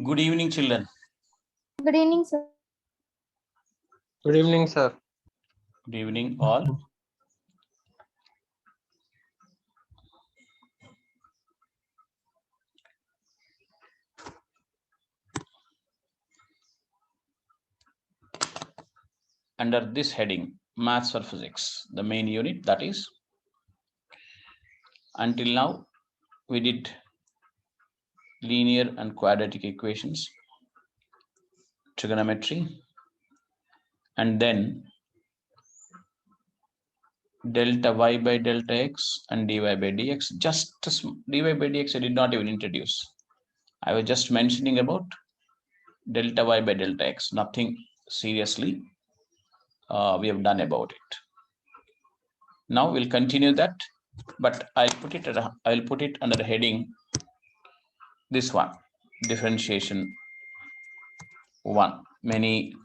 Good evening, children. Good evening, sir. Good evening, sir. Good evening, all. Under this heading, Maths for Physics, the main unit, that is, until now, we did linear and quadratic equations, trigonometry, and then delta y by delta x and dy by dx. Just dy by dx I did not even introduce. I was just mentioning about delta y by delta x, nothing seriously we have done about it. Now we'll continue that, but I'll put it under the heading this one, differentiation 1. Many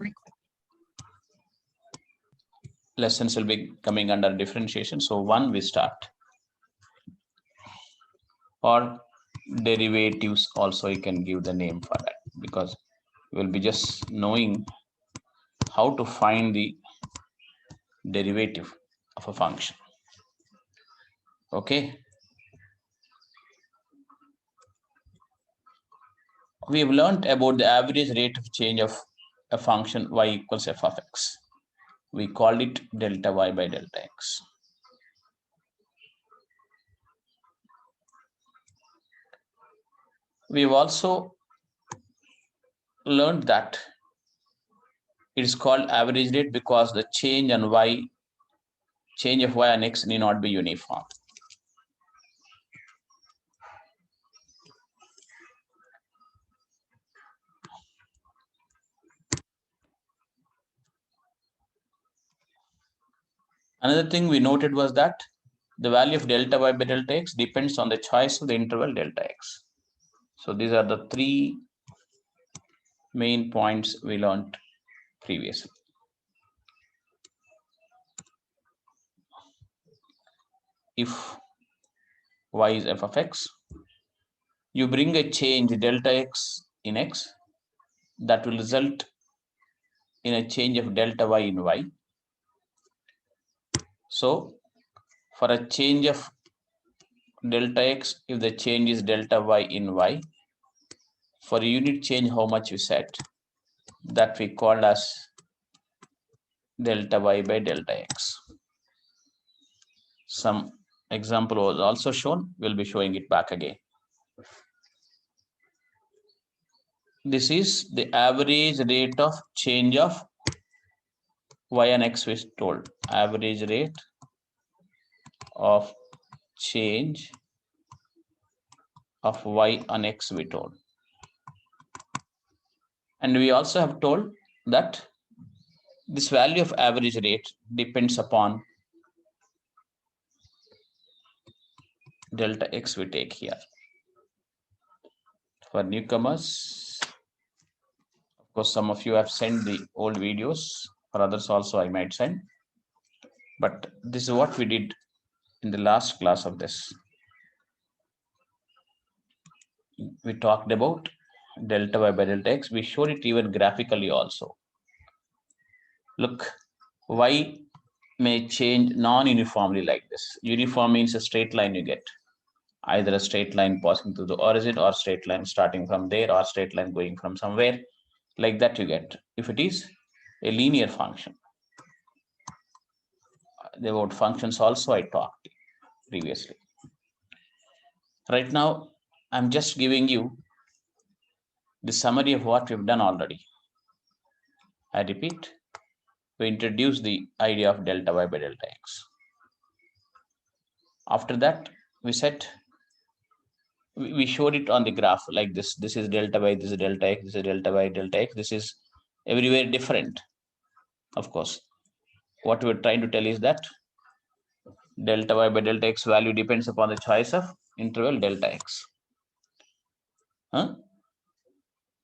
lessons will be coming under differentiation. So 1 we start, or derivatives also you can give the name for that, because you will be just knowing how to find the derivative of a function. Okay, we have learned about the average rate of change of a function y equals f of x. We called it delta y by delta x. We've also learned that it is called average rate because the change of y on x need not be uniform. Another thing we noted was that the value of delta y by delta x depends on the choice of the interval delta x. So these are the 3 main points we learned previously. If y is f of x, you bring a change delta x in x, that will result in a change of delta y in y. So for a change of delta x, if the change is delta y in y, for a unit change, how much we set, that we called as delta y by delta x. Some example was also shown, we'll be showing it back again. This is the average rate of change of y and x, we told. Average rate of change of y on x, we told. And we also have told that this value of average rate depends upon delta x we take here. For newcomers, of course, some of you have sent the old videos. For others also I might send. But this is what we did in the last class of this. We talked about delta y by delta x. We showed it even graphically also. Look, y may change non-uniformly like this. Uniform means a straight line you get. Either a straight line passing through the origin, or straight line starting from there, or straight line going from somewhere. Like that you get. If it is a linear function. About functions also I talked previously. Right now, I'm just giving you the summary of what we've done already. I repeat, we introduced the idea of delta y by delta x. After that, we showed it on the graph like this. This is delta y, this is delta x, this is delta y, delta x. This is everywhere different. Of course, what we're trying to tell is that delta y by delta x value depends upon the choice of interval delta x.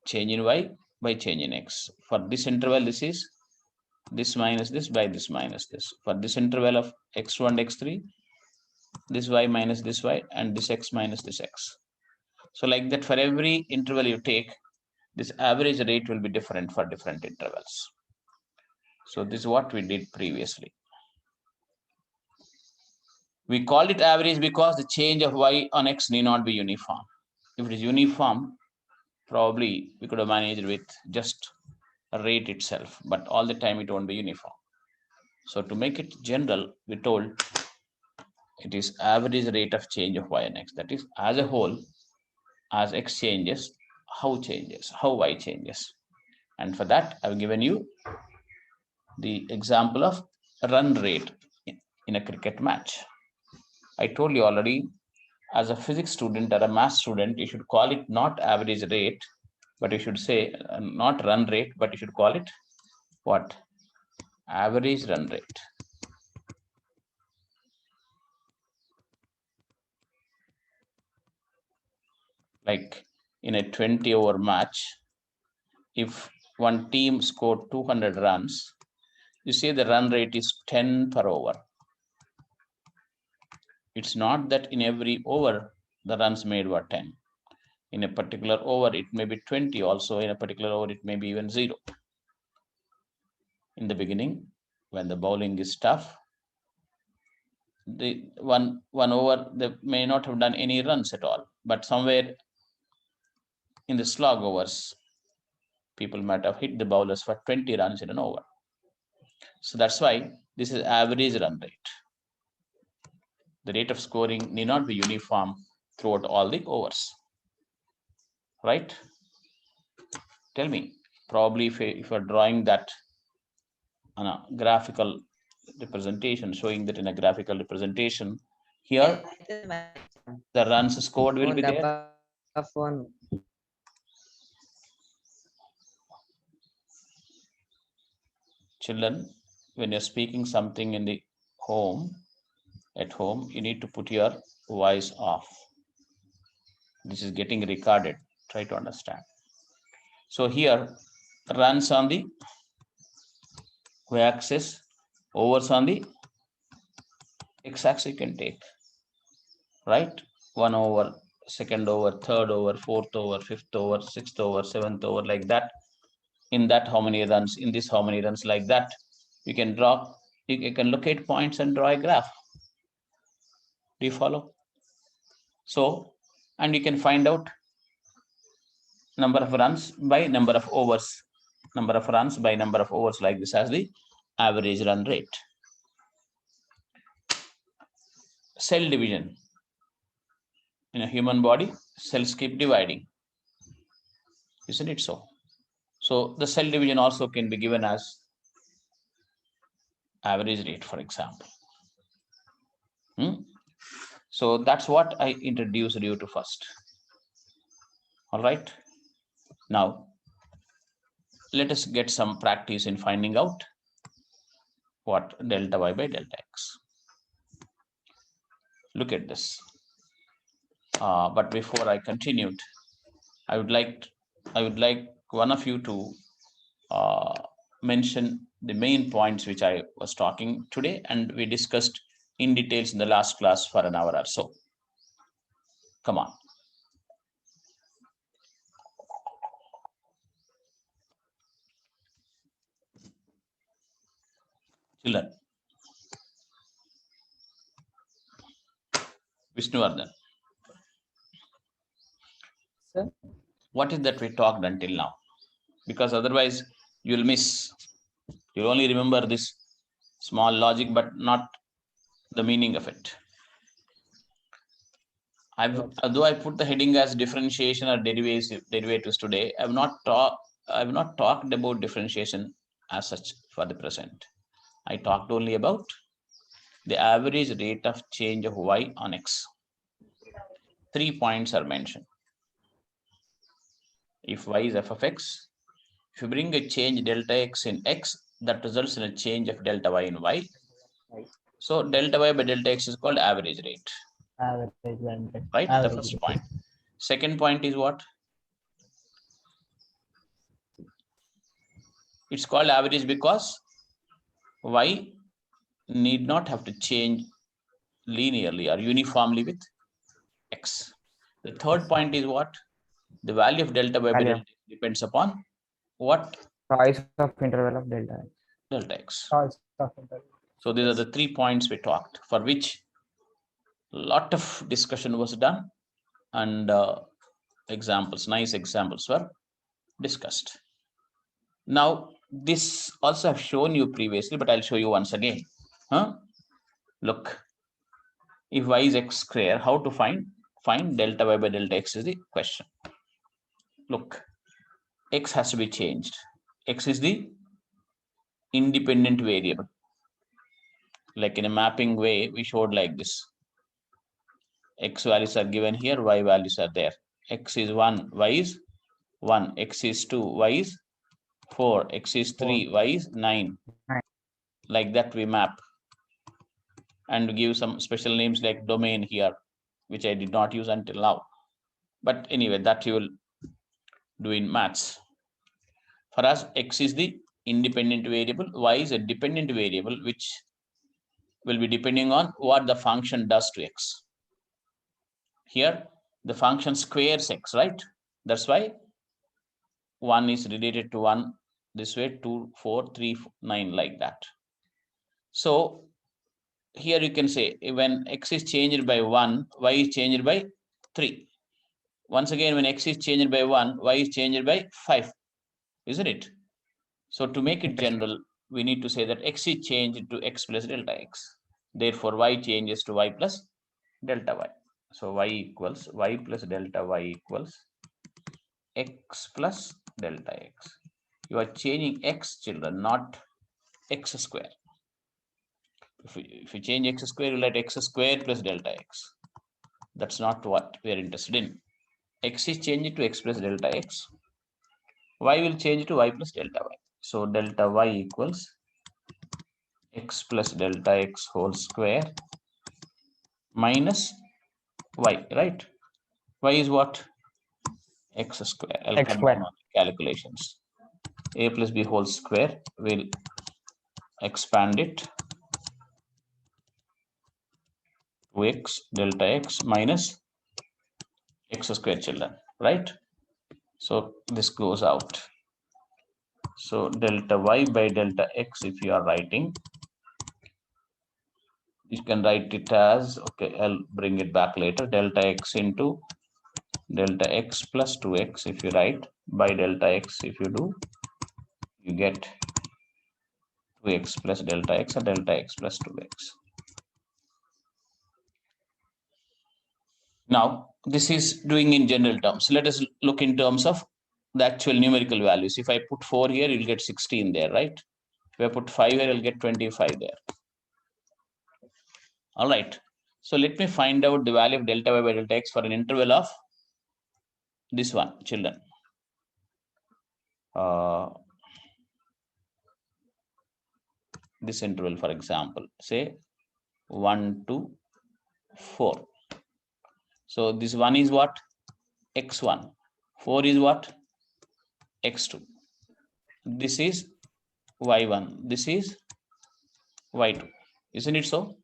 Change in y by change in x. For this interval, this is this minus this by this minus this. For this interval of x2 and x3, this y minus this y, and this x minus this x. So like that, for every interval you take, this average rate will be different for different intervals. So this is what we did previously. We called it average because the change of y on x need not be uniform. If it is uniform, probably we could have managed with just a rate itself, but all the time it won't be uniform. So to make it general, we told it is average rate of change of y and x. That is, as a whole, as x changes, how y changes. And for that, I've given you the example of run rate in a cricket match. I told you already, as a physics student or a math student, you should call it not average rate, but you should say not run rate, but you should call it what? Average run rate. Like in a 20-over match, if one team scored 200 runs, you say the run rate is 10 per over. It's not that in every over the runs made were 10. In a particular over, it may be 20 also. In a particular over, it may be even 0. In the beginning, when the bowling is tough, the one over, they may not have done any runs at all. But somewhere in the slog overs, people might have hit the bowlers for 20 runs in an over. So that's why this is average run rate. The rate of scoring need not be uniform throughout all the overs. Right? Tell me, probably if you're drawing that on a graphical representation, showing that in a graphical representation, here the runs scored will be there. Children, when you're speaking something in the at home, you need to put your voice off. This is getting recorded. Try to understand. So here, runs on the y-axis, overs on the x-axis you can take, right? 1 over, second over, third over, fourth over, fifth over, sixth over, seventh over, like that. In that, how many runs? In this, how many runs? Like that. You can draw, you can locate points and draw a graph. Do you follow? So, and you can find out number of runs by number of overs, number of runs by number of overs, like this as the average run rate. Cell division. In a human body, cells keep dividing. Isn't it so? So the cell division also can be given as average rate, for example. So that's what I introduced you to first. All right. Now, let us get some practice in finding out what delta y by delta x. Look at this. But before I continued, I would like one of you to mention the main points which I was talking today, and we discussed in details in the last class for an hour or so. Come on. Children. Vishnuvardhan. Sir? What is that we talked until now? Because otherwise you'll miss. You'll only remember this small logic, but not the meaning of it. Although I put the heading as differentiation or derivatives today, I've not talked about differentiation as such for the present. I talked only about the average rate of change of y on x. 3 points are mentioned. If y is f of x, if you bring a change delta x in x, that results in a change of delta y in y. So delta y by delta x is called average rate. Right? The first point. Second point is what? It's called average because y need not have to change linearly or uniformly with x. The third point is what? The value of delta y by Value. delta x depends upon what? Choice of interval of delta x. Delta x. Choice of interval. So these are the 3 points we talked, for which lot of discussion was done, and examples, nice examples were discussed. Now, this also I've shown you previously, but I'll show you once again. Look, if y is x square, how to find delta y by delta x is the question. Look, x has to be changed. X is the independent variable. Like in a mapping way, we showed like this. X values are given here, y values are there. X is 1, y is 1. X is 2, y is 4. X is 3, y is 9. Like that we map. And give some special names like domain here, which I did not use until now. But anyway, that you will do in maths. For us, x is the independent variable, y is a dependent variable, which will be depending on what the function does to x. Here, the function squares x, right? That's why 1 is related to 1 this way, 2, 4, 3, 9, like that. So here you can say when x is changed by 1, y is changed by 3. Once again, when x is changed by 1, y is changed by 5, isn't it? So to make it general, we need to say that x is changed to x plus delta x. Therefore, y changes to y plus delta y. So y equals y plus delta y equals x plus delta x. You are changing x, children, not x square. If you change x square, you let x square plus delta x. That's not what we are interested in. X is changed to x plus delta x. Y will change to y plus delta y. So delta y equals x plus delta x whole square minus y, right? Y is what? X square. I'll X come square. down on calculations. A plus b whole square will expand it to x delta x minus x square, children, right? So this goes out. So delta y by delta x, if you are writing, you can write it as, okay, I'll bring it back later, delta x into delta x plus 2x. If you write by delta x, if you do, you get 2x plus delta x or delta x plus 2x. Now, this is doing in general terms. Let us look in terms of the actual numerical values. If I put 4 here, you'll get 16 there, right? If I put 5 here, I'll get 25 there. All right. So let me find out the value of delta y by delta x for an interval of this one, children. This interval, for example, say 1 to 4. So this one is what? X1. 4 is what? X2. This is Y1. This is Y2. Isn't it so?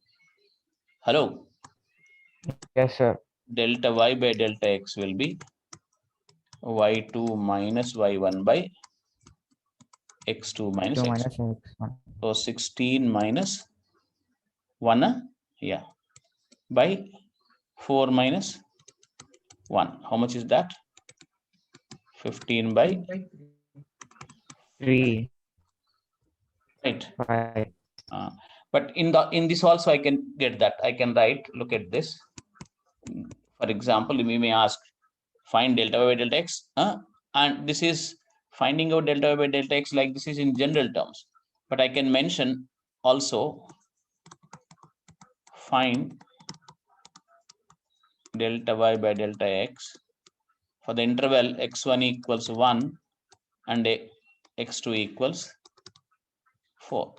Hello? Yes, sir. Delta y by delta x will be Y2 minus Y1 by X2 minus 2 X1. minus x1. So 16 minus 1, yeah, by 4 minus 1. How much is that? 15 by 3. right. 5. But in this also I can get that. I can write, look at this. For example, we may ask, find delta y by delta x, and this is finding out delta y by delta x, like this is in general terms. But I can mention also find delta y by delta x for the interval x1 equals 1 and x2 equals 4.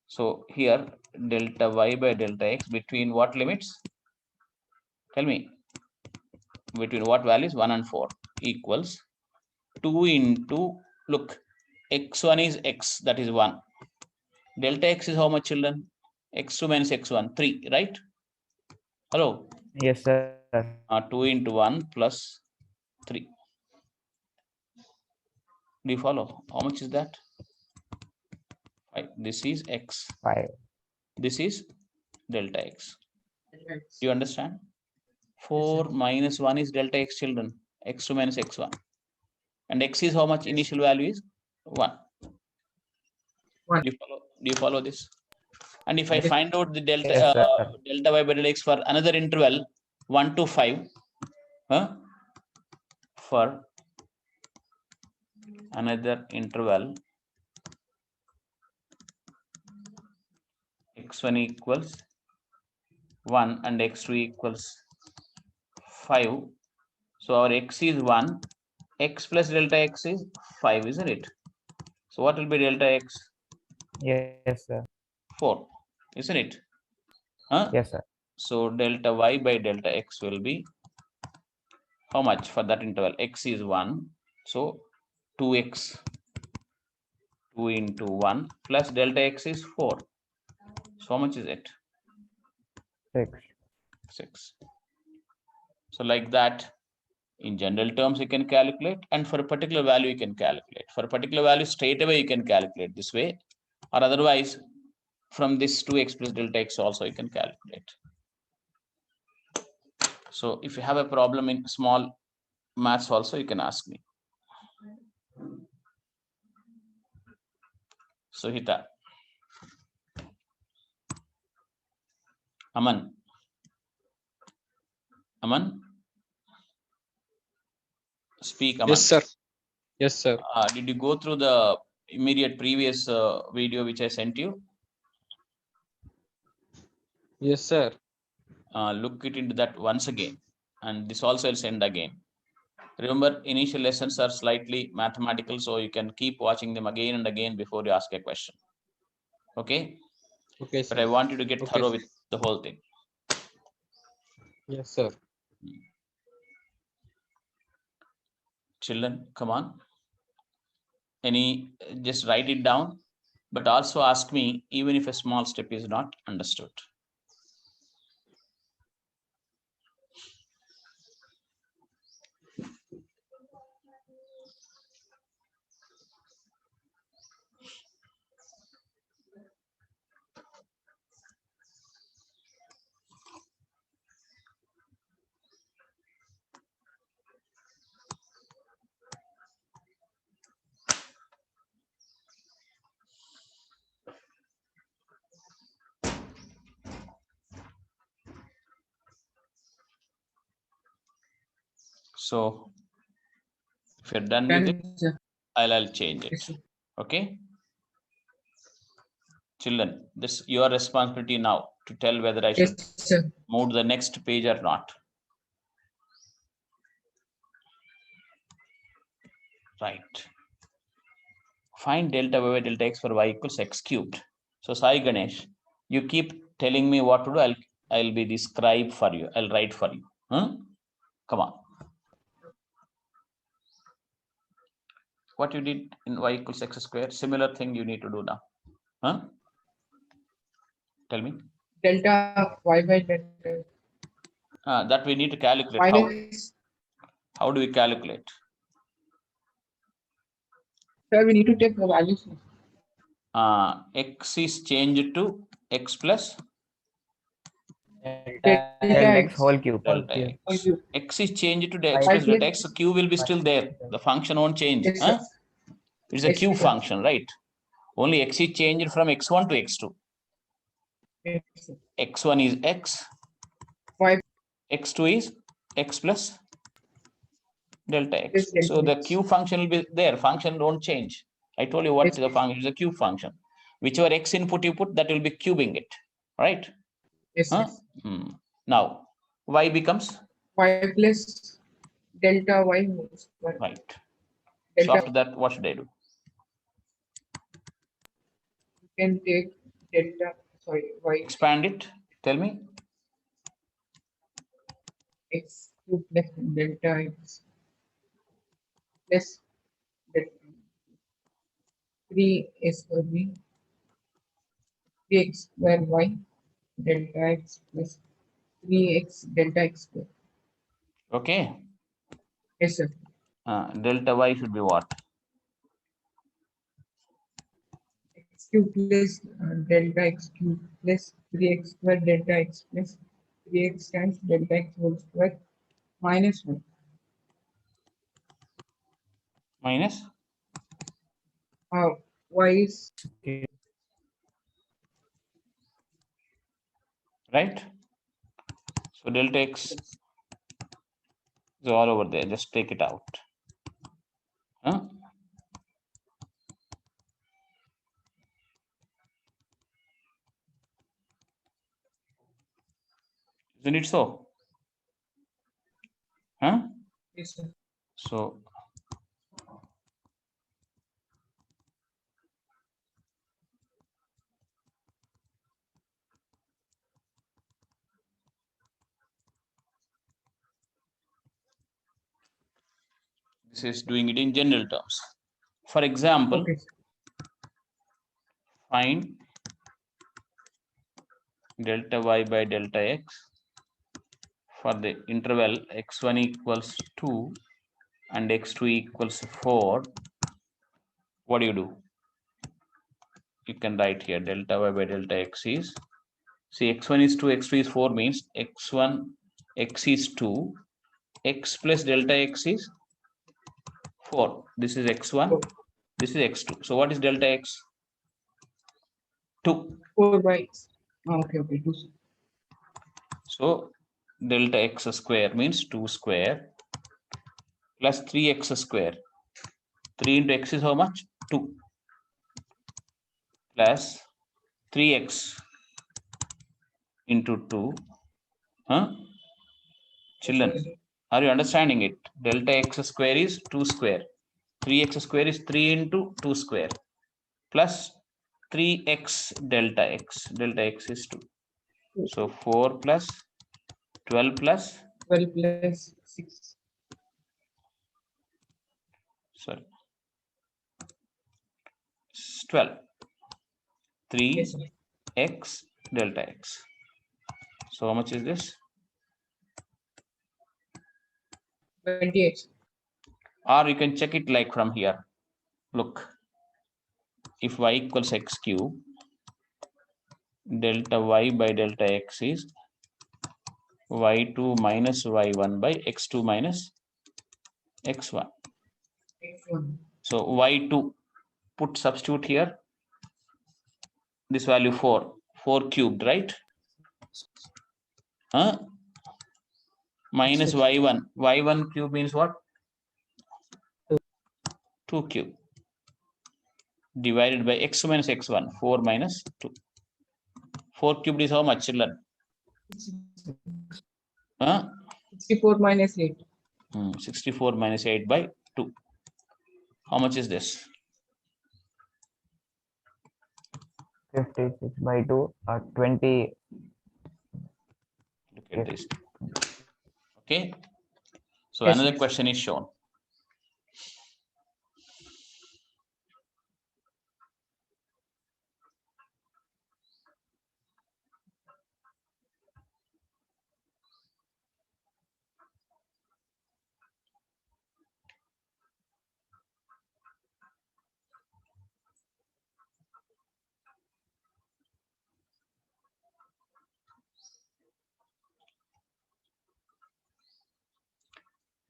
So here delta y by delta x between what limits? Tell me. Between what values? 1 and 4 equals 2 into, look, x1 is x, that is 1. Delta x is how much, children? X2 minus x1, 3, right? Hello? Yes, sir. 2 into 1 plus 3. Do you follow? How much is that? 5. This is x. 5. This is delta x. Do you understand? 4 minus 1 is delta x, children. X2 minus x1. And x is how much? Initial value is 1. One. Do you follow this? And if I find out the delta Yes, sir. delta y by delta x for another interval 1 to 5, for another interval x1 equals 1 and x2 equals 5. So our x is 1, x plus delta x is 5, isn't it? So what will be delta x? Yes, sir. 4, isn't it? Yes, sir. So delta y by delta x will be how much for that interval? X is 1, so 2x, 2 into 1 plus delta x is 4. So how much is it? 6. 6. So like that, in general terms, you can calculate, and for a particular value, you can calculate. For a particular value, straight away, you can calculate this way, or otherwise, from this 2x plus delta x also, you can calculate. So if you have a problem in small maths also, you can ask me. So Hita. Aman. Aman? Speak, Aman. Yes, sir. Yes, sir. Did you go through the immediate previous video which I sent you? Yes, sir. Look it into that once again, and this also I'll send again. Remember, initial lessons are slightly mathematical, so you can keep watching them again and again before you ask a question. Okay? Okay, sir. But I want you to get Okay, thorough sir. with the whole thing. Yes, sir. Children, come on. Just write it down, but also ask me even if a small step is not understood. So if you're done with it, I'll change it. Okay? Children, this your responsibility now to tell whether I should move to the next page or not. Right. Find delta y by delta x for y equals x cubed. So Sai Ganesh, you keep telling me what to do. I'll be the scribe for you. I'll write for you. Come on. What you did in y equals x square, similar thing you need to do now. Tell me. Delta y by delta That we need to calculate. How do we calculate? Sir, we need to take the values. X is changed to x plus Delta x whole cube. delta x. X is changed to x Five plus delta x. So q will be still there. The function won't change. Yes, sir. It's a Yes, q sir. function, right? Only x is changed from x1 to x2. Yes, sir. x1 is x. Y x2 is x plus delta x. Yes, delta So the x. q function will be there. Function don't change. I told you what Yes, the function is, a q function. Whichever x input you put, that will be cubing it, right? yes, yes. Now y becomes Y plus delta y whole square. right. So Delta after that, what should I do? you can take delta y Expand it. Tell me. x cube plus delta x plus delta 3 will be 3x square y delta x plus 3x delta x square. Okay. Yes, sir. Delta y should be what? X cube plus delta x cube plus 3x square delta x plus 3x times delta x whole square minus 1. Minus? Y is Right? So delta x is all over there. Just take it out. Huh? Isn't it so? Huh? yes, sir. So this is doing it in general terms. For example, Okay, sir. find delta y by delta x for the interval x1 equals 2 and x2 equals 4. What do you do? You can write here delta y by delta x is, see, x1 is 2, x2 is 4 means x1, x is 2, x plus delta x is 4. This is x1, Four. this is x2. So what is delta x? 2. 4 by x. Okay, 2. Sir. So delta x square means 2 square plus 3x square. 3 into x is how much? 2 plus 3x into 2. Huh? Children, are you understanding it? Delta x square is 2 square. 3x square is 3 into 2 square plus 3x delta x. Delta x is 2. So 4 plus 12 plus 12 plus 6. sorry 12. Yes, 3x delta x. So how much is this? 28. Or you can check it like from here. Look, if y equals x cube, delta y by delta x is y2 minus y1 by x2 minus x1. X1. So y2, put substitute here. This value 4 cubed, right? Minus y1. y1 cube means what? 2 cube. Divided by x minus x1. 4 minus 2. 4 cubed is how much, children? 64 minus 8. 64 minus 8 by 2. How much is this? 56 by 2 or 20. Look at this. Okay. So Yes, another yes. question is shown.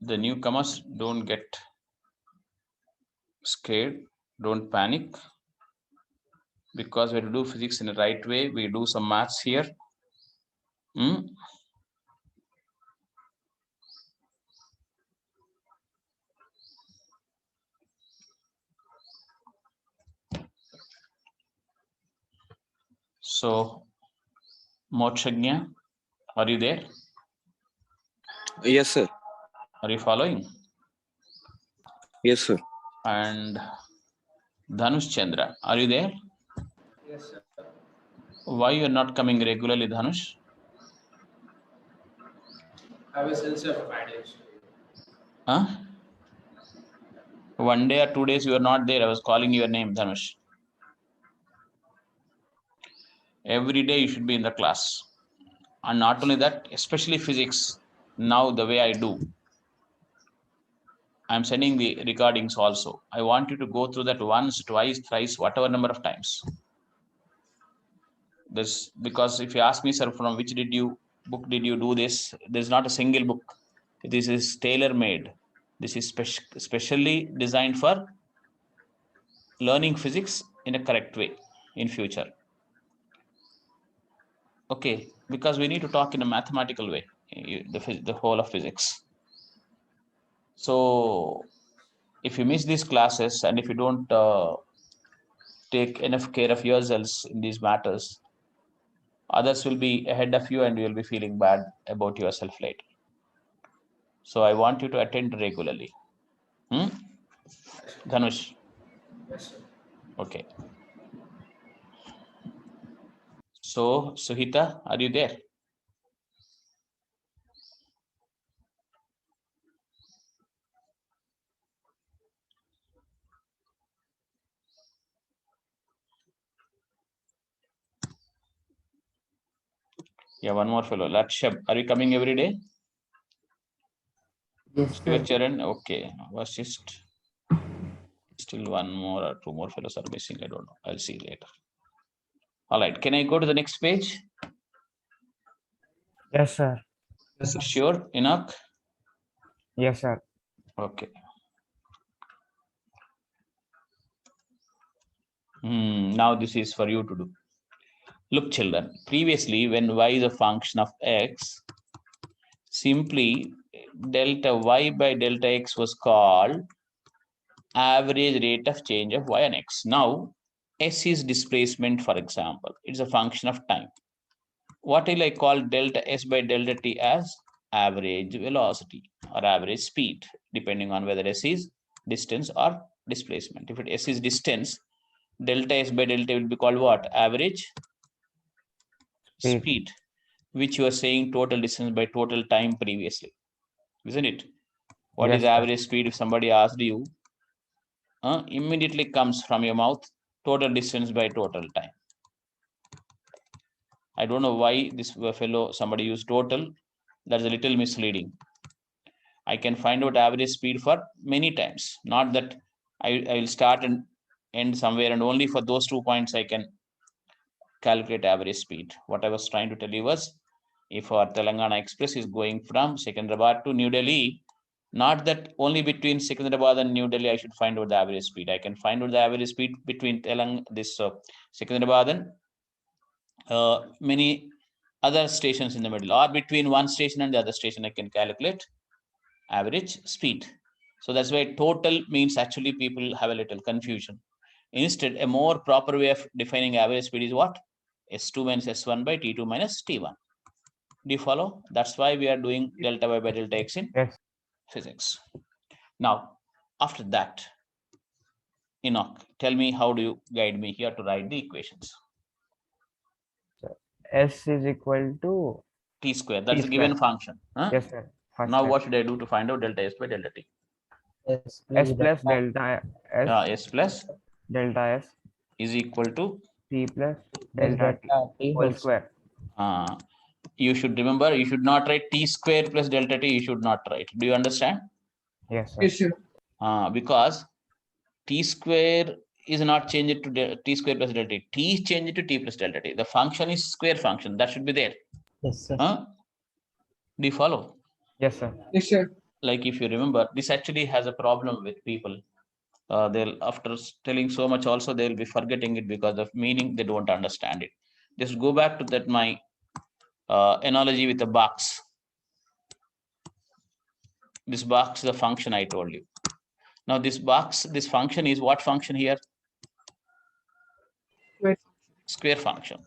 The newcomers, don't get scared, don't panic, because when we do physics in the right way, we do some maths here. So, Mokshagnya, are you there? Yes, sir. Are you following? Yes, sir. And Dhanush Chandra, are you there? Yes, sir. Why you are not coming regularly, Dhanush? I have a sensor of 5 days. Huh? 1 day or 2 days you are not there. I was calling your name, Dhanush. Every day you should be in the class. And not only that, especially physics. Now the way I do, I'm sending the recordings also. I want you to go through that once, twice, thrice, whatever number of times. This, because if you ask me, sir, from which book did you do this? There's not a single book. This is tailor-made. This is specially designed for learning physics in a correct way in future. Okay, because we need to talk in a mathematical way, the whole of physics. So if you miss these classes and if you don't take enough care of yourselves in these matters, others will be ahead of you and you will be feeling bad about yourself later. So I want you to attend regularly. Dhanush? Yes, sir. Okay. So, Suhita, are you there? Yeah, one more fellow. Lakshya, are you coming every day? Yes, sir. Charan, okay. Was just still one more or two more fellows are missing. I don't know. I'll see later. All right. Can I go to the next page? Yes, sir. Sure, Enoch? Yes, sir. Okay. Now this is for you to do. Look, children, previously when y is a function of x, simply delta y by delta x was called average rate of change of y and x. Now, s is displacement, for example. It's a function of time. What will I call delta s by delta t as? Average velocity or average speed, depending on whether s is distance or displacement. If s is distance, delta s by delta will be called what? Average speed, which you are saying total distance by total time previously, isn't it? What is Yes, sir. average speed? If somebody asked you, immediately comes from your mouth, total distance by total time. I don't know why this fellow, somebody used total. That's a little misleading. I can find out average speed for many times. Not that I will start and end somewhere and only for those 2 points I can calculate average speed. What I was trying to tell you was, if our Telangana Express is going from Secunderabad to New Delhi, not that only between Secunderabad and New Delhi I should find out the average speed. I can find out the average speed between Secunderabad and many other stations in the middle, or between one station and the other station I can calculate average speed. So that's why total means actually people have a little confusion. Instead, a more proper way of defining average speed is what? S2 minus S1 by T2 minus T1. Do you follow? That's why we are doing delta y by delta x in physics. Now, after that, Enoch, tell me, how do you guide me here to write the equations? S is equal to T square, that's T a given square. function. Huh? Yes, sir. First Now step. what should I do to find out delta S by delta T? S plus delta S S plus delta S is equal to T plus delta T whole square. You should remember, you should not write T square plus delta T, you should not write. Do you understand? Yes, sir. Yes, sir. Because T square is not changed to T square plus delta T. T is changed to T plus delta T. The function is square function. That should be there. Yes, sir. Do you follow? Yes, sir. Yes, sir. Like if you remember, this actually has a problem with people. They'll, after telling so much also, they'll be forgetting it because of meaning, they don't understand it. Just go back to that my analogy with the box. This box is the function I told you. Now this box, this function is what function here? Square function.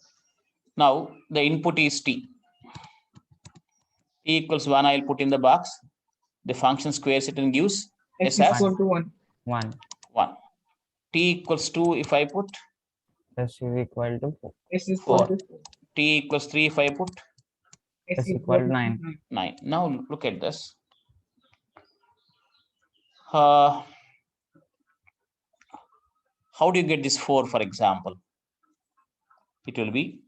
Now the input is t. T equals 1, I'll put in the box. The function squares it and gives S s as equal to 1. 1. 1. T equals 2 if I put S is equal to 4. S is equal 4. to 4. T equals 3 if I put S equal to 9. 9. Now look at this. How do you get this 4, for example? It will be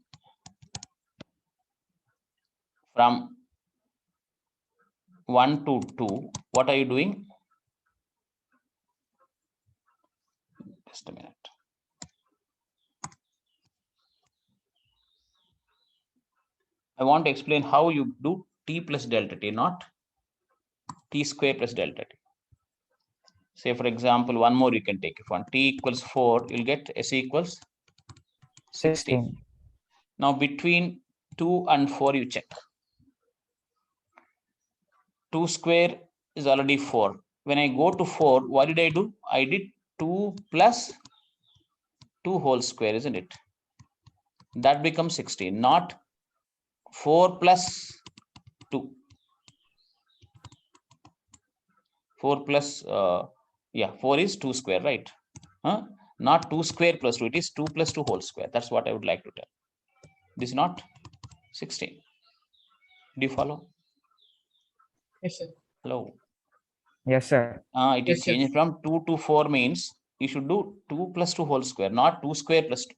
from 1 to 2, what are you doing? Just a minute. I want to explain how you do t plus delta t, not t square plus delta t. Say, for example, one more you can take. If on t equals 4, you'll get s equals 16. Now, between 2 and 4, you check. 2 square is already 4. When I go to 4, what did I do? I did 2 plus 2 whole square, isn't it? That becomes 16, not 4 plus 2. 4 plus, 4 is 2 square, right? Not 2 square plus 2, it is 2 plus 2 whole square. That's what I would like to tell. This is not 16. Do you follow? Yes, sir. Hello. Yes, sir. It is Yes, sir. changed from 2 to 4 means you should do 2 plus 2 whole square, not 2 square plus 2.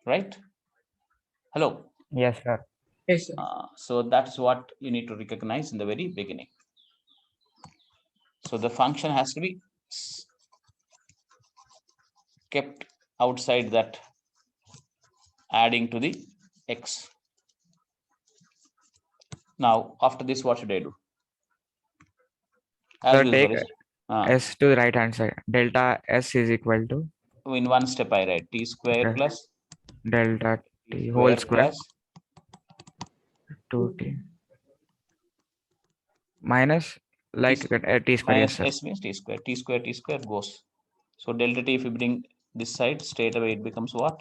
Right? Hello. Yes, sir. Yes, sir. So that's what you need to recognize in the very beginning. So the function has to be kept outside that adding to the x. Now, after this, what should I do? As So usual, take is- s to the right hand side. Delta s is equal to in one step I write t square Okay. plus delta t t whole square plus 2t minus like T- t square. minus Yes, sir. s means t square goes. So delta t, if you bring this side straight away, it becomes what?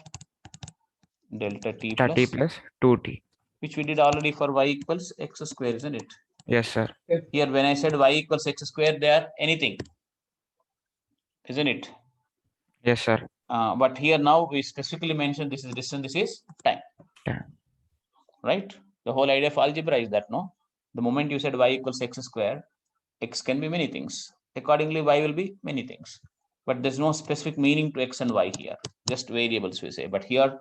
Delta t Delta t plus, plus 2t. which we did already for y equals x square, isn't it? Yes, sir. Here, when I said y equals x square, they are anything, isn't it? Yes, sir. But here now we specifically mentioned this is distance, this is time. Time. Right? The whole idea of algebra is that, no? The moment you said y equals x square, x can be many things. Accordingly, y will be many things. But there's no specific meaning to x and y here, just variables we say. But here,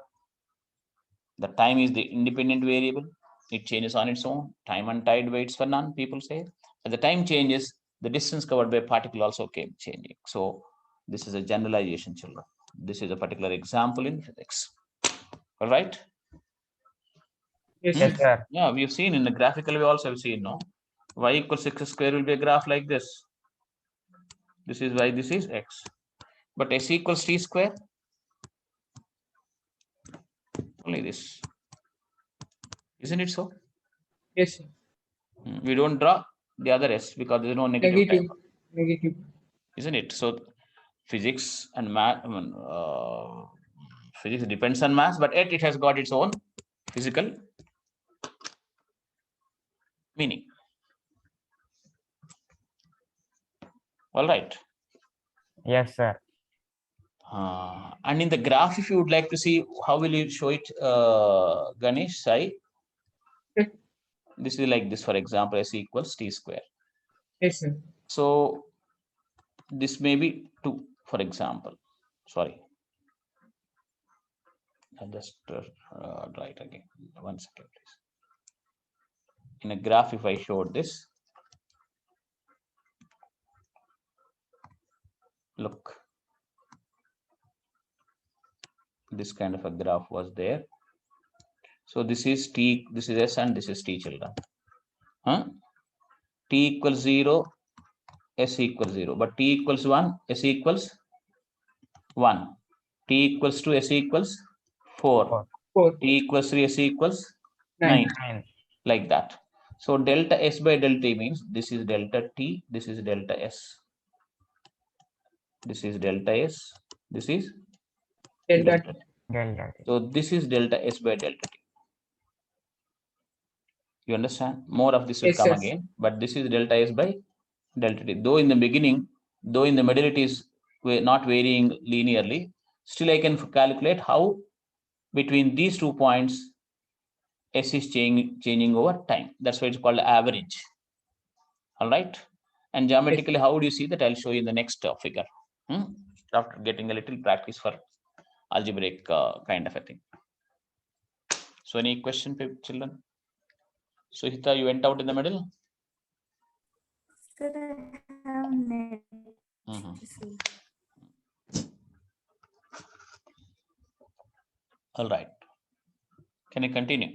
the time is the independent variable. It changes on its own. Time and tide waits for none, people say. As the time changes, the distance covered by a particle also came changing. So this is a generalization, children. This is a particular example in physics. All right? Yes, Yes, sir. sir. Yeah, we've seen in the graphical, we also have seen, no? Y equals x square will be a graph like this. This is y, this is x. But s equals t square, only this. Isn't it so? Yes, sir. We don't draw the other s because there's no negative Negative. time, Negative. isn't it? So physics and math, physics depends on math, but yet it has got its own physical meaning. All right. Yes, sir. And in the graph, if you would like to see, how will you show it, Ganesh, Sai? Okay. This is like this, for example, s equals t square. Yes, sir. So this may be 2, for example. Sorry. I'll just draw it again. 1 second, please. In a graph, if I showed this, look, this kind of a graph was there. So this is t, this is s, and this is t, children. T equals 0, s equals 0, but t equals 1, s equals 1. T equals 2, s equals 4. 4. T equals 3, s equals 9. 9. Like that. So delta s by delta t means this is delta t, this is delta s. This is delta s, this is Delta. delta t. Delta t. So this is delta s by delta t. You understand? More of this will Yes, come sir. again, but this is delta s by delta t. Though in the beginning, though in the middle it is not varying linearly, still I can calculate how between these 2 points s is changing over time. That's why it's called average. All right. And geometrically, how would you see that? I'll show you in the next figure. After getting a little practice for algebraic kind of a thing. So any question, children? So Hita, you went out in the middle? Sir, I have net. Mhm. issue. All right. Can I continue?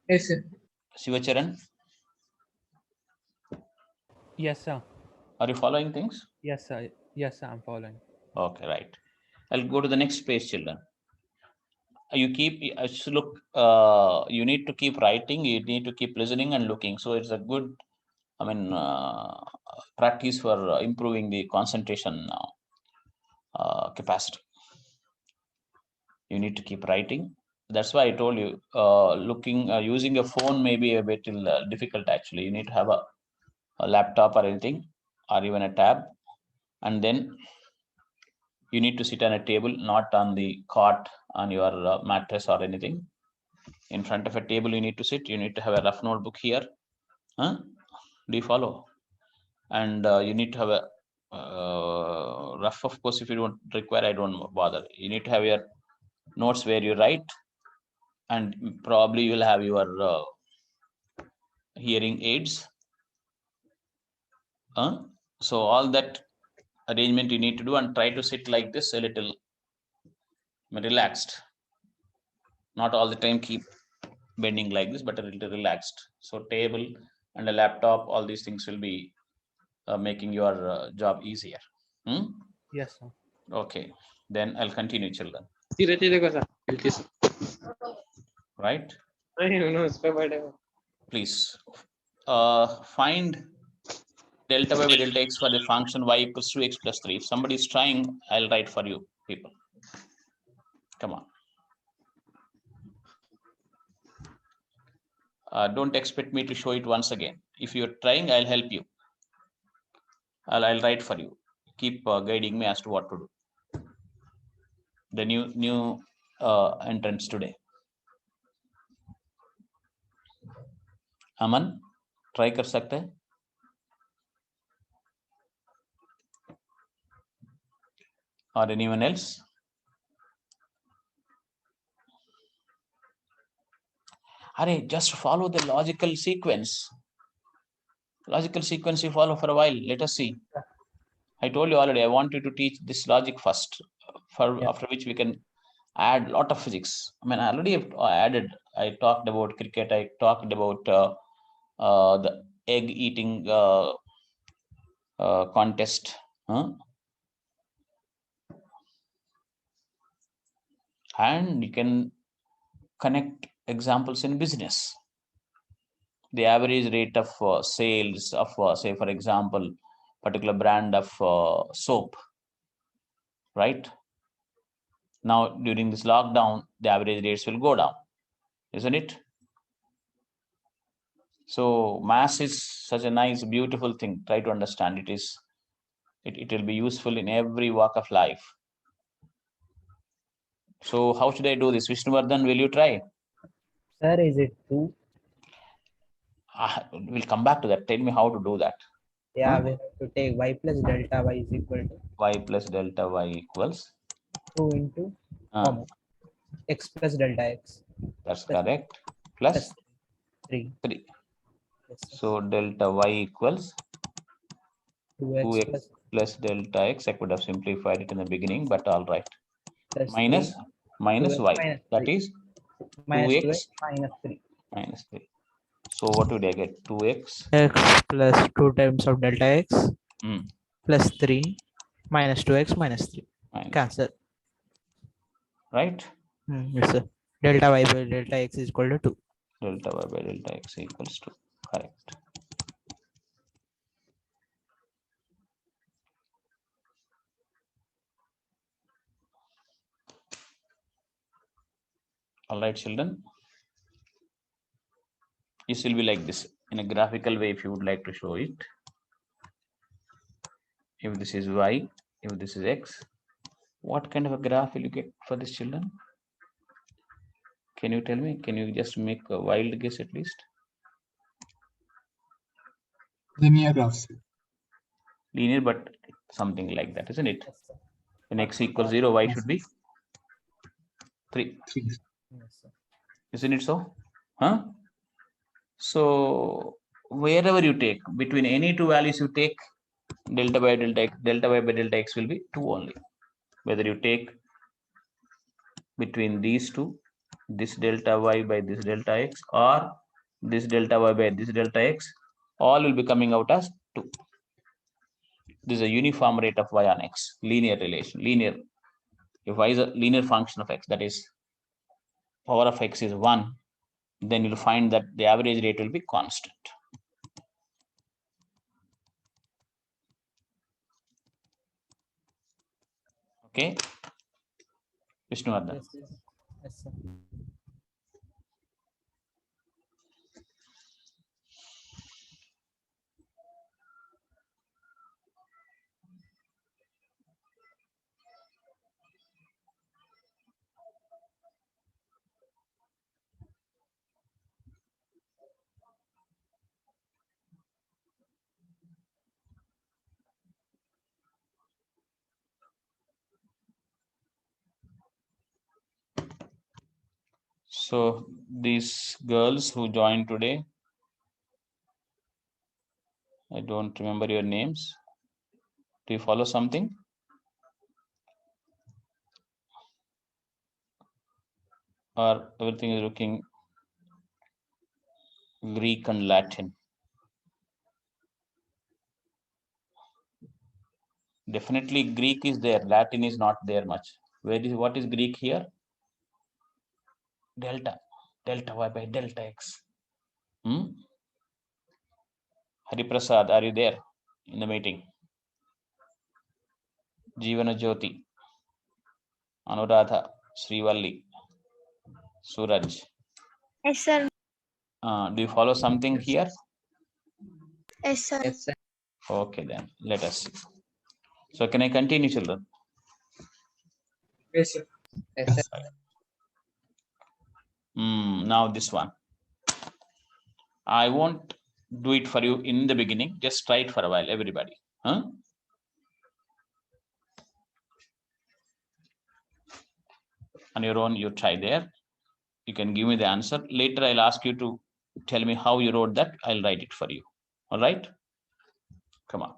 Yes, sir. Sivacharan, Yes, sir. are you following things? Yes, sir. Yes, sir. I'm following. Okay, right. I'll go to the next page, children. You keep, look, you need to keep writing, you need to keep listening and looking. So it's a good, practice for improving the concentration capacity. You need to keep writing. That's why I told you, using a phone may be a bit difficult actually. You need to have a laptop or anything, or even a tab, and then you need to sit on a table, not on the cot, on your mattress or anything. In front of a table you need to sit. You need to have a rough notebook here. Do you follow? And you need to have a rough. Of course, if you don't require, I don't bother. You need to have your notes where you write, and probably you will have your hearing aids. So all that arrangement you need to do, and try to sit like this, a little relaxed. Not all the time keep bending like this, but a little relaxed. So table and a laptop, all these things will be making your job easier. Yes, sir. Okay, then I'll continue, children. Right? Please find delta y by delta x for the function y equals 2x plus 3. If somebody is trying, I'll write for you, people. Come on. Don't expect me to show it once again. If you're trying, I'll help you. I'll write for you. Keep guiding me as to what to do. The new entrance today. Aman, try कर सकते हैं? Or anyone else? Arey, just follow the logical sequence. Logical sequence you follow for a while. Let us see. I told you already, I want you to teach this logic first, after which we can add a lot of physics. I mean, I already have added. I talked about cricket. I talked about the egg eating contest. And you can connect examples in business. The average rate of sales of, say, for example, particular brand of soap, right? Now, during this lockdown, the average rates will go down, isn't it? So math is such a nice, beautiful thing. Try to understand it. It will be useful in every walk of life. So how should I do this? Vishnuvardhan, will you try? Sir, is it 2? We'll come back to that. Tell me how to do that. Yeah, we have to take y plus delta y is equal to Y plus delta y equals 2 into x plus delta x. That's correct. Plus 3. 3. Yes, sir. So delta y equals 2x plus delta x. I could have simplified it in the beginning, but all right. plus Minus 3, minus 2x y. minus That 3. is Minus 2x 2x minus 3. minus 3. So what would I get? 2x X plus 2 times of delta x plus 3 minus 2x minus 3. minus, Cancel. right? Yes, sir. Delta y by delta x is equal to 2. Delta y by delta x equals 2. Correct. All right, children. This will be like this in a graphical way if you would like to show it. If this is y, if this is x, what kind of a graph will you get for this, children? Can you tell me? Can you just make a wild guess at least? Linear graph. Linear, but something like that, isn't it? Yes, sir. When x equals 0, y should be 3. 3. Yes, sir. Isn't it so? Huh? So wherever you take, between any two values you take, delta y by delta x will be 2 only. Whether you take between these two, this delta y by this delta x, or this delta y by this delta x, all will be coming out as 2. This is a uniform rate of y on x, linear relation, linear. If y is a linear function of x, that is power of x is 1, then you'll find that the average rate will be constant. Okay, Vishnuvardhan. Yes, yes. Yes, sir. So these girls who joined today, I don't remember your names. Do you follow something? Or everything is looking Greek and Latin? Definitely Greek is there, Latin is not there much. What is Greek here? Delta y by delta x. Hariprasad, are you there in the meeting? Jeevana Jyoti, Anuradha, Srivalli, Suraj. Yes, sir. Do you follow something here? Yes, sir. Yes, sir. Okay, then let us see. So can I continue, children? Yes, sir. Yes, sir. Now this one. I won't do it for you in the beginning. Just try it for a while, everybody. On your own, you try there. You can give me the answer. Later, I'll ask you to tell me how you wrote that. I'll write it for you. All right? Come on.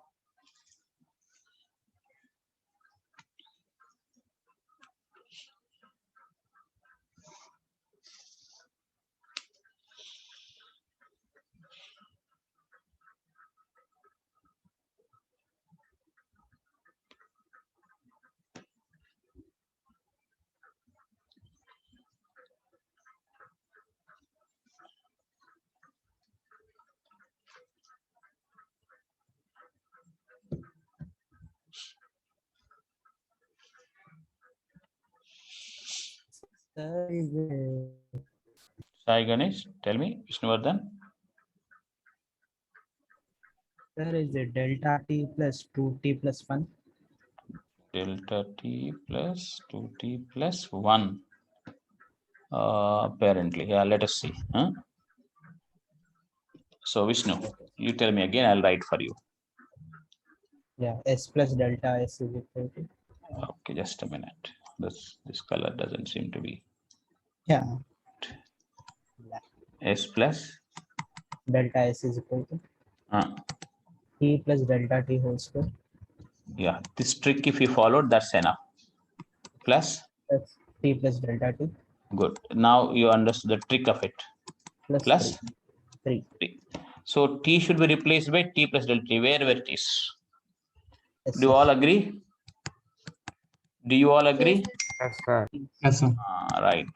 Sir, Sai Ganesh, tell me, Vishnuvardhan. sir, is it delta t plus 2t plus 1? Delta t plus 2t plus 1. Apparently, yeah, let us see. So Vishnu, you tell me again, I'll write for you. Yeah, s plus delta s is equal to. Okay, just a minute. This color doesn't seem to be. Yeah. S plus Delta s is equal to t plus delta t whole square. Yeah, this trick if you followed, that's enough. Plus T plus delta t. Good. Now you understood the trick of it. Plus 3. So t should be replaced by t plus delta t wherever it is. Yes, Do you all agree? Do you all agree? Yes, sir. Yes, sir. Right.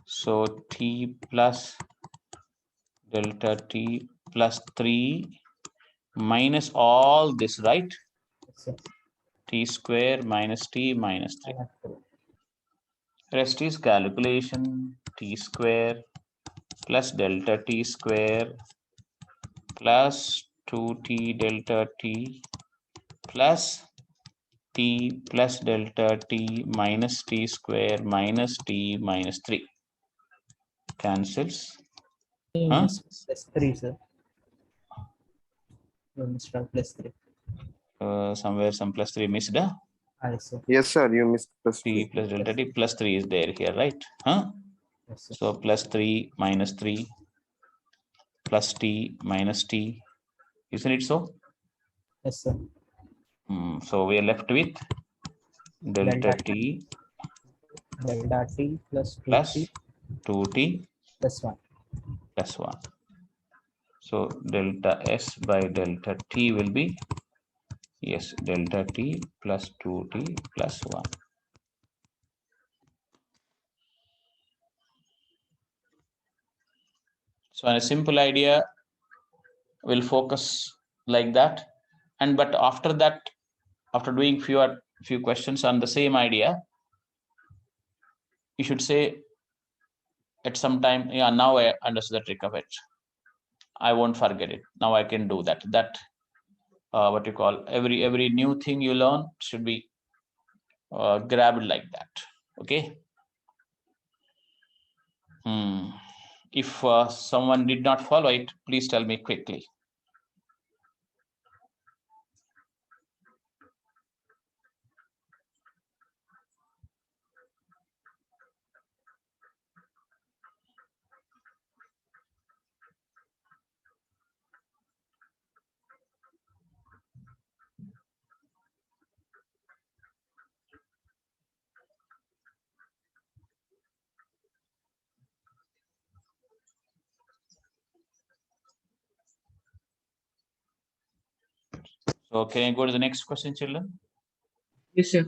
So t plus delta t plus 3 minus all this, right? Yes, T square minus t minus 3. Rest is calculation. T square plus delta t square plus 2t delta t plus t plus delta t minus t square minus t minus 3 cancels. Plus 3, sir. Plus 3. Somewhere some plus 3 missed. Yes, sir. You missed plus T 3. plus delta t plus 3 is there here, right? Yes, sir. So plus 3 minus 3 plus t minus t. Isn't it so? Yes, sir. So we are left with delta t Delta t plus plus 2t 2t plus 1. plus 1. So delta s by delta t will be, yes, delta t plus 2t plus 1. So on a simple idea, we'll focus like that. And but after that, after doing few questions on the same idea, you should say at some time, yeah, now I understood the trick of it. I won't forget it. Now I can do that. That what you call, every new thing you learn should be grabbed like that. Okay. If someone did not follow it, please tell me quickly. So can I go to the next question, children? Yes, sir.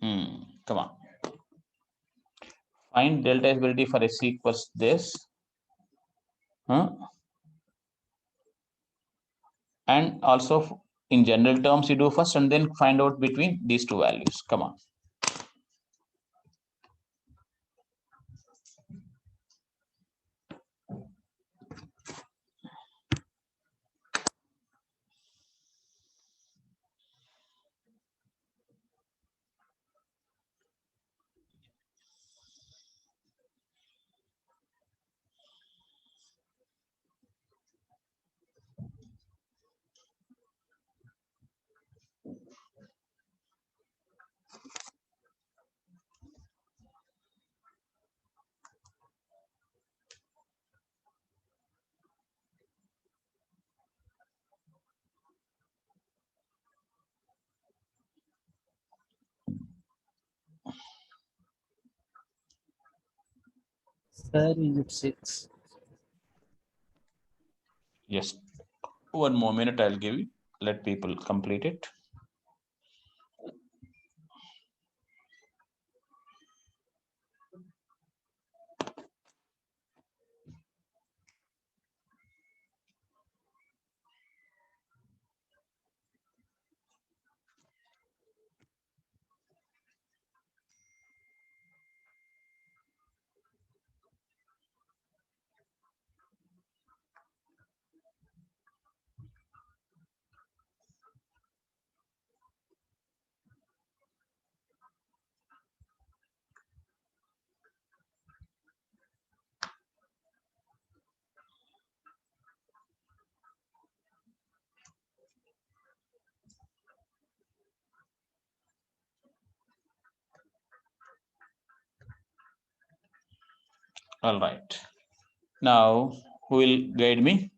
Come on. Find delta S ability for S equals this. And also in general terms you do first and then find out between these two values. Come on. Sir, is it 6? Yes. 1 more minute I'll give you. Let people complete it. All right. Now, who will guide me?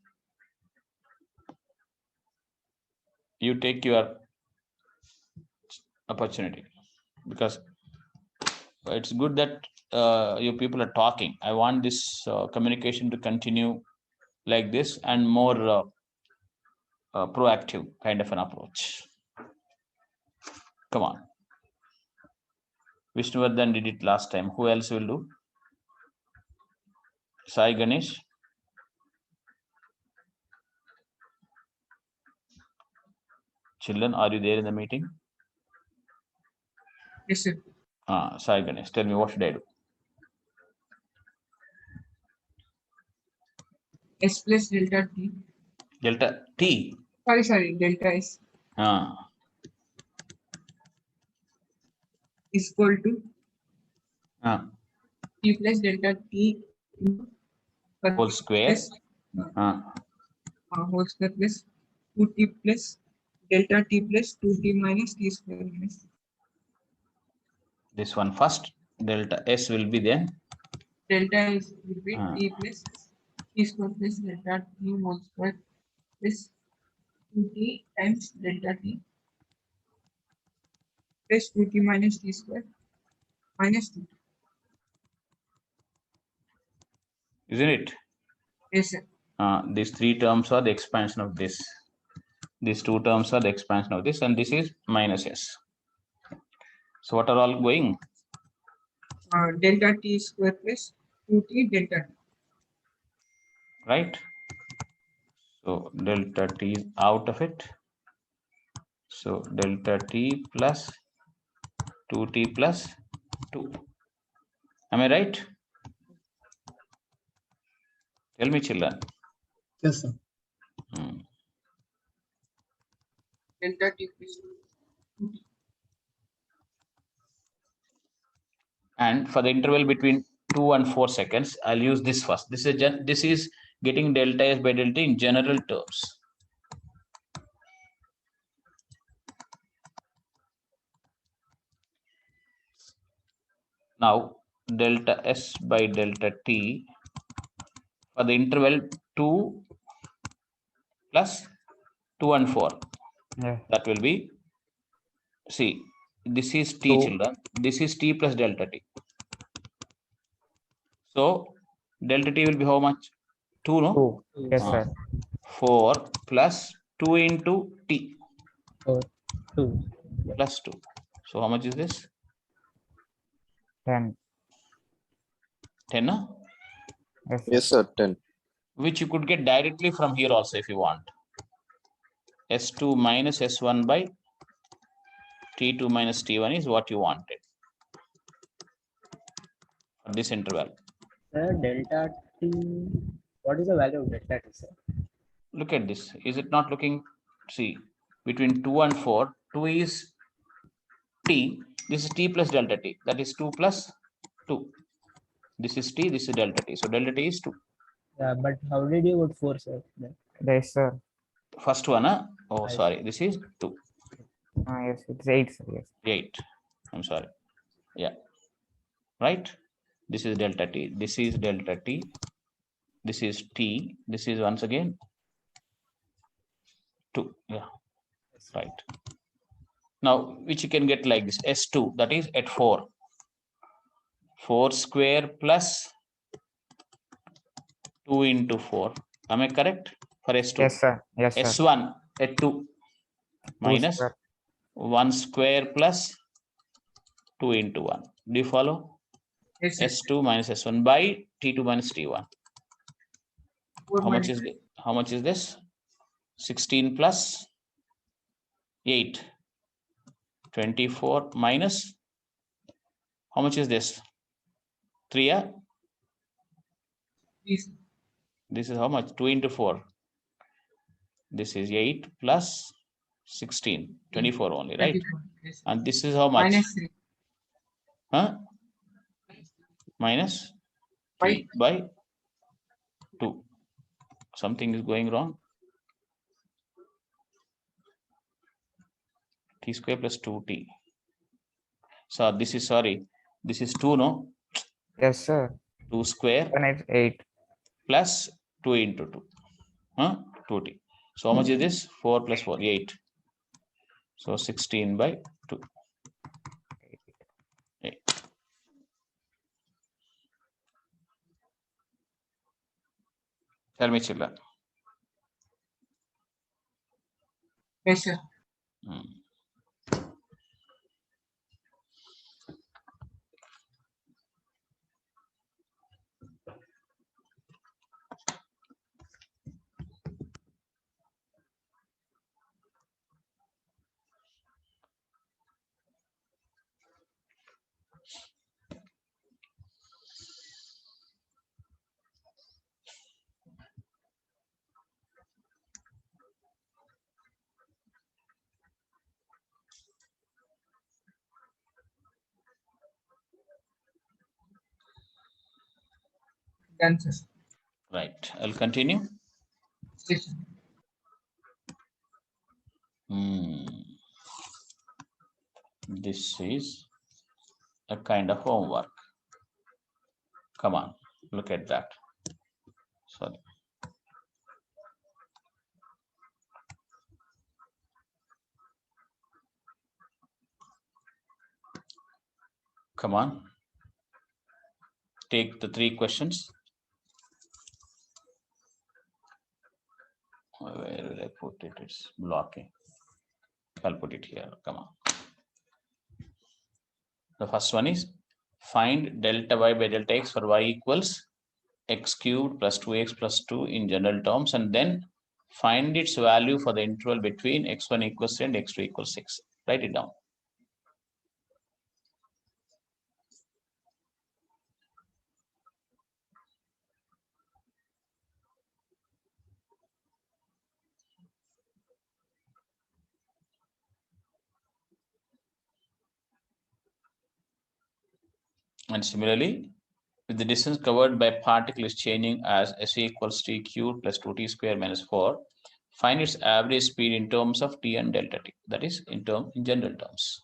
You take your opportunity, because it's good that you people are talking. I want this communication to continue like this and more proactive kind of an approach. Come on. Vishnuvardhan did it last time. Who else will do? Sai Ganesh. Children, are you there in the meeting? Yes, sir. Sai Ganesh, tell me, what should I do? S plus delta t. Delta T. Sorry, delta S is equal to t plus delta t whole square. plus whole square plus 2t plus delta t plus 2t minus t square minus. This one first. Delta S will be then delta is will be Ah. t plus t square plus delta t whole square plus 2t times delta t plus 2t minus t square minus 2t. Isn't it? Yes, sir. These three terms are the expansion of this. These two terms are the expansion of this, and this is minus s. So what are all going? Delta t square plus 2t delta t. Right? So delta t is out of it. So delta t plus 2t plus 2. Am I right? Tell me, children. Yes, sir. Delta t plus 2t. And for the interval between 2 and 4 seconds, I'll use this first. This is getting delta S by delta in general terms. Now delta S by delta T for the interval 2 plus 2 and 4. Yeah. That will be, see, this is T, Two. children. This is T plus delta T. So delta T will be how much? 2, no? 2. Yes, sir. 4 plus 2 into T 2. plus 2. So how much is this? 10. 10, no? Yes, sir. Yes, sir. 10. Which you could get directly from here also if you want. S2 minus S1 by T2 minus T1 is what you wanted for this interval. Delta t. What is the value of delta t, sir? Look at this. Is it not looking? See, between 2 and 4, 2 is T. This is T plus delta T. That is 2 plus 2. This is T. This is delta T. So delta T is 2. Yeah, but how did you put 4, sir? Yes, sir. First one, oh, sorry. This is 2. Yes, it's 8, sir. Yes. 8. I'm sorry. Yeah. Right? This is delta T. This is delta T. This is T. This is once again 2. Yeah. Right. Now, which you can get like this, S2, that is at 4. 4 square plus 2 into 4. Am I correct? For S2. Yes, sir. Yes, sir. S1 at 2 minus square. 1 square plus 2 into 1. Do you follow? Yes, sir. S2 minus S1 by T2 minus T1. 4 How much minus is how much is this? 16 plus 8. 24 minus, how much is this? 3, yeah? Yes. This is how much? 2 into 4. This is 8 plus 16. 24 only, right? 24. Yes. And this is how much? Minus 3. Huh? Minus 3 by 2. Something is going wrong. T square plus 2t. So this is, sorry, this is 2, no? Yes, sir. 2 square Then it's 8. plus 2 into 2. 2t. So how much is this? 4 plus 4, 8. So 16 by 2. 8. Tell me, children. Yes, sir. Done, sir. Right. I'll continue. Yes, sir. This is a kind of homework. Come on. Look at that. Sorry. Come on. Take the 3 questions. Where will I put it? It's blocking. I'll put it here. Come on. The first one is find delta y by delta x for y equals x cubed plus 2x plus 2 in general terms, and then find its value for the interval between x1 equals 3 and x2 equals 6. Write it down. And similarly, if the distance covered by a particle is changing as s equals t cubed plus 2t square minus 4, find its average speed in terms of t and delta t. That is in general terms.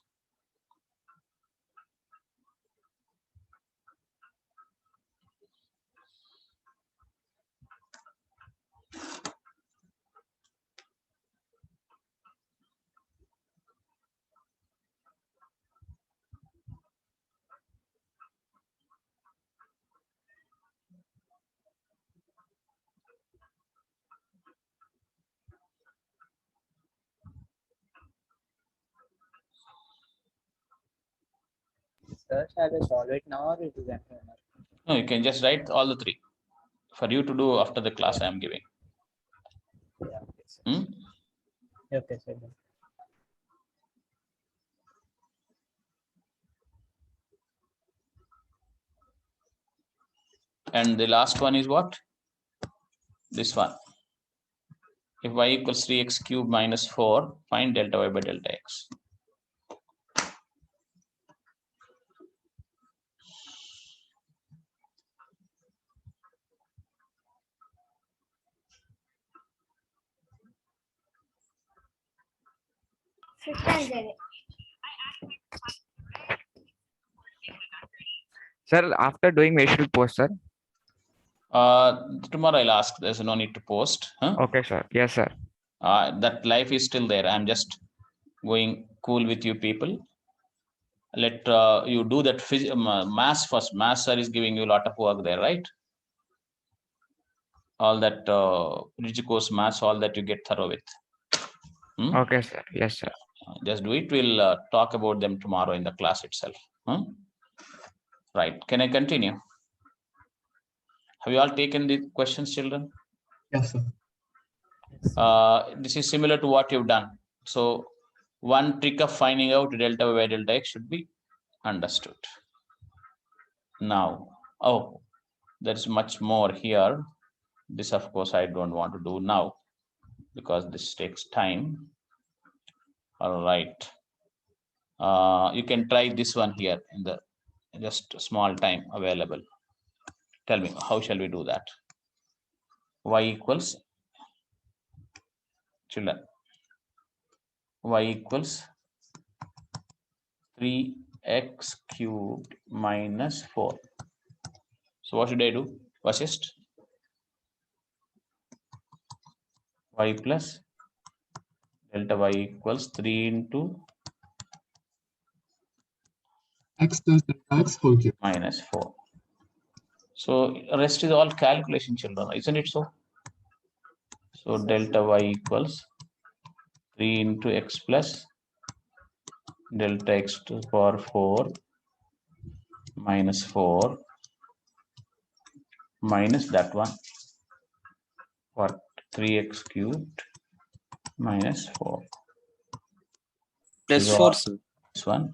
Sir, shall I solve it now or it is enough? No, you can just write all the 3 for you to do after the class I am giving. Yeah, okay, sir. Okay, sir. And the last one is what? This one. If y equals 3x cubed minus 4, find delta y by delta x. Sir, after doing, we should post, sir. Tomorrow I'll ask. There's no need to post. Huh? Okay, sir. Yes, sir. That life is still there. I'm just going cool with you people. Let you do that mass first. Mass sir is giving you a lot of work there, right? All that bridge course mass, all that you get thorough with. Okay, sir. Yes, sir. Just do it. We'll talk about them tomorrow in the class itself. Right. Can I continue? Have you all taken the questions, children? Yes, sir. This is similar to what you've done. So one trick of finding out delta y by delta x should be understood. Now, there is much more here. This, of course, I don't want to do now because this takes time. All right. You can try this one here in the just small time available. Tell me, how shall we do that? Y equals, children, y equals 3x cubed minus 4. So what should I do? Vasist? Y plus delta y equals 3 into X plus delta x whole cube. minus 4. So rest is all calculation, children, isn't it so? So delta y equals 3 into x plus delta x to the power 4 minus 4 minus that one, what, 3x cubed minus 4 plus 4, sir. This one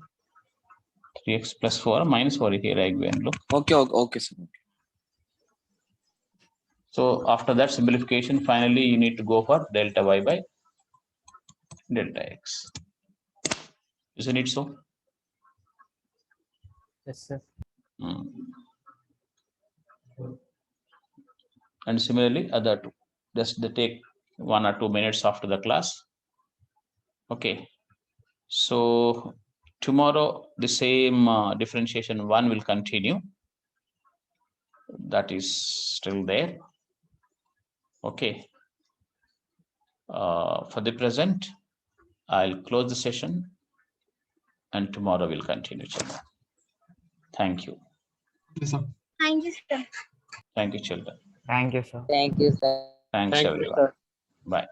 3x plus 4 minus 4 here I go and look. Okay, sir. So after that simplification, finally you need to go for delta y by delta x. Isn't it so? Yes, sir. And similarly, other two. Just they take 1 or 2 minutes after the class. Okay. So tomorrow the same differentiation 1 will continue. that is still there. Okay. For the present, I'll close the session and tomorrow we'll continue, children. Thank you. Yes, sir. Thank you, sir. Thank you, children. Thank you, sir. Thank you, sir. Thanks, Thank you, everyone. sir. Bye.